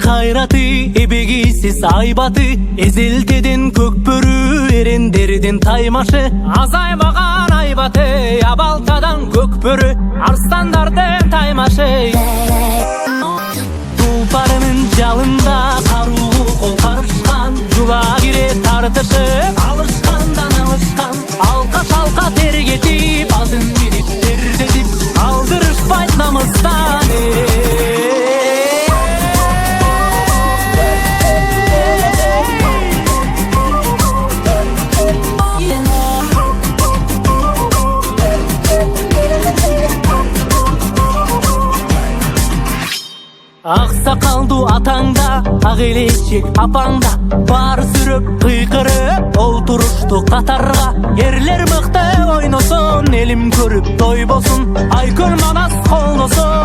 kayrаты, ebegisiz айбаты, эзелтеден көкбөрү, эрендерден таймашы. Азаймаган айбаты, абалтадан көкбөрү, арстандардын таймашы. Тулпарынын жалында каруу кол карышкан, жула кире тартышып, алышкандан алышкан. Алка шалка тергетип, азын бирип тердетип, алдырышпайт намыстан. Аксакалдуу атаңда, ак элечек апаңда, баары сүрөп кыйкырып олтурушту катарга. Эрлер мыкты ойносун, элим көрүп той болсун, айкөл манас колдосун.